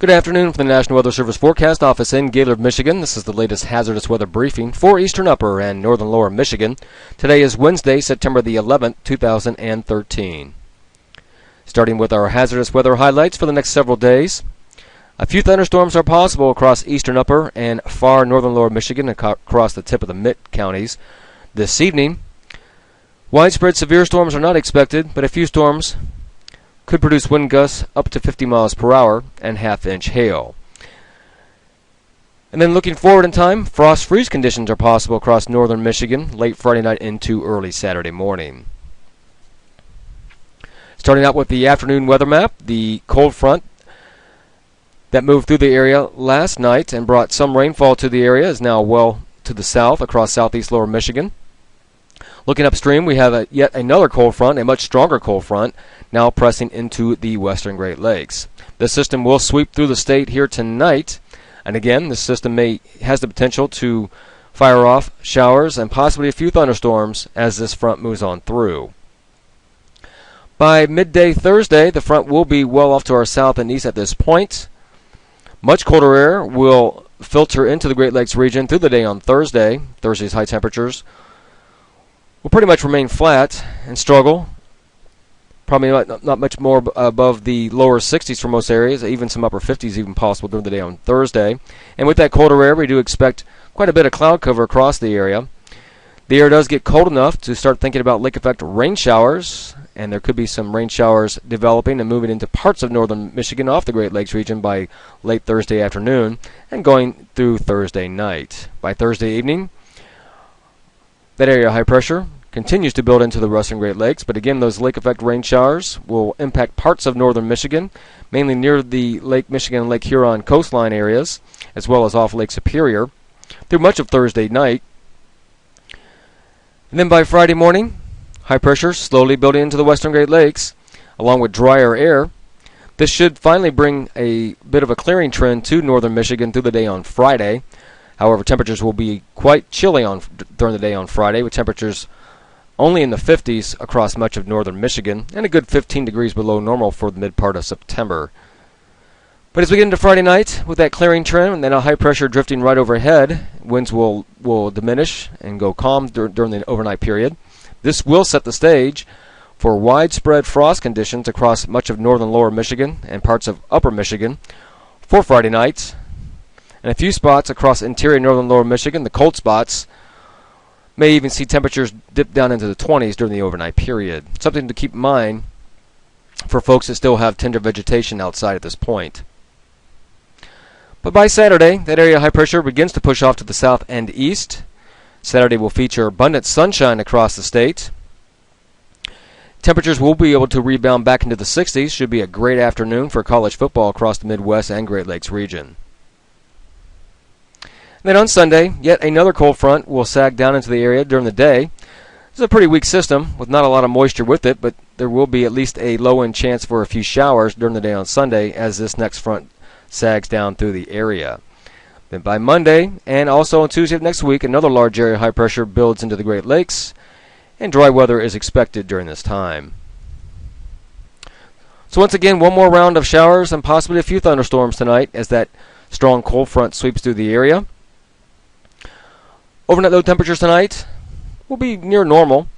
Good afternoon from the National Weather Service Forecast Office in Gaylord, Michigan. This is the latest hazardous weather briefing for eastern upper and northern lower Michigan. Today is Wednesday, September the 11th, 2013. Starting with our hazardous weather highlights for the next several days. A few thunderstorms are possible across eastern upper and far northern lower Michigan across the tip of the mid counties this evening. Widespread severe storms are not expected, but a few storms could produce wind gusts up to 50 miles per hour and half-inch hail. And then looking forward in time, frost freeze conditions are possible across northern Michigan late Friday night into early Saturday morning. Starting out with the afternoon weather map, the cold front that moved through the area last night and brought some rainfall to the area is now well to the south across southeast lower Michigan. Looking upstream, we have yet another cold front, a much stronger cold front, now pressing into the western Great Lakes. This system will sweep through the state here tonight, and again, this system has the potential to fire off showers and possibly a few thunderstorms as this front moves on through. By midday Thursday, the front will be well off to our south and east at this point. Much colder air will filter into the Great Lakes region through the day on Thursday. Thursday's high temperatures will pretty much remain flat and struggle. Probably not much more above the lower 60s for most areas, even some upper 50s even possible during the day on Thursday. And with that colder air, we do expect quite a bit of cloud cover across the area. The air does get cold enough to start thinking about lake effect rain showers, and there could be some rain showers developing and moving into parts of northern Michigan off the Great Lakes region by late Thursday afternoon and going through Thursday night. By Thursday evening, that area of high pressure continues to build into the western Great Lakes, but again, those lake effect rain showers will impact parts of northern Michigan, mainly near the Lake Michigan and Lake Huron coastline areas, as well as off Lake Superior, through much of Thursday night. And then by Friday morning, high pressure slowly building into the western Great Lakes, along with drier air. This should finally bring a bit of a clearing trend to northern Michigan through the day on Friday. However, temperatures will be quite chilly during the day on Friday, with temperatures only in the 50s across much of northern Michigan, and a good 15 degrees below normal for the mid part of September. But as we get into Friday night, with that clearing trend and then a high pressure drifting right overhead, winds will diminish and go calm during the overnight period. This will set the stage for widespread frost conditions across much of northern lower Michigan and parts of upper Michigan for Friday night. And a few spots across interior northern lower Michigan, the cold spots, may even see temperatures dip down into the 20s during the overnight period. Something to keep in mind for folks that still have tender vegetation outside at this point. But by Saturday, that area of high pressure begins to push off to the south and east. Saturday will feature abundant sunshine across the state. Temperatures will be able to rebound back into the 60s. Should be a great afternoon for college football across the Midwest and Great Lakes region. Then on Sunday, yet another cold front will sag down into the area during the day. It's a pretty weak system with not a lot of moisture with it, but there will be at least a low-end chance for a few showers during the day on Sunday as this next front sags down through the area. Then by Monday and also on Tuesday of next week, another large area of high pressure builds into the Great Lakes, and dry weather is expected during this time. So once again, one more round of showers and possibly a few thunderstorms tonight as that strong cold front sweeps through the area. Overnight low temperatures tonight will be near normal,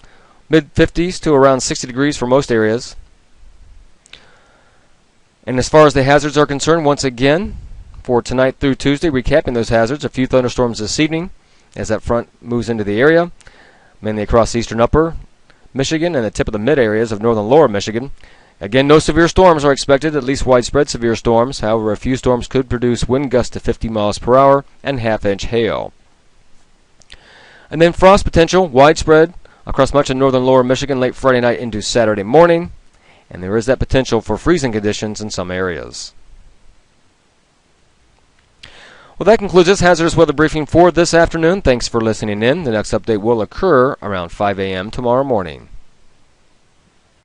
mid-50s to around 60 degrees for most areas. And as far as the hazards are concerned, once again, for tonight through Tuesday, recapping those hazards, a few thunderstorms this evening as that front moves into the area, mainly across eastern upper Michigan and the tip of the mid areas of northern lower Michigan. Again, no severe storms are expected, at least widespread severe storms. However, a few storms could produce wind gusts to 50 miles per hour and half-inch hail. And then frost potential widespread across much of northern lower Michigan late Friday night into Saturday morning. And there is that potential for freezing conditions in some areas. Well, that concludes this hazardous weather briefing for this afternoon. Thanks for listening in. The next update will occur around 5 a.m. tomorrow morning.